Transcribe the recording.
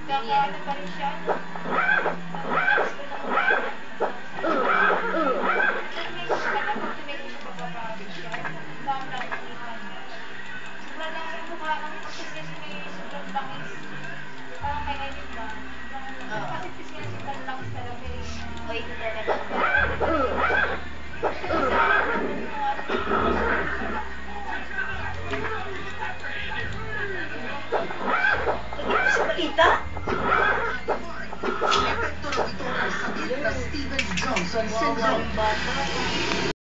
Kakaano pa rin siya. Balita? Epekto ng ito ang sakit na Stevens-Johnson syndrome.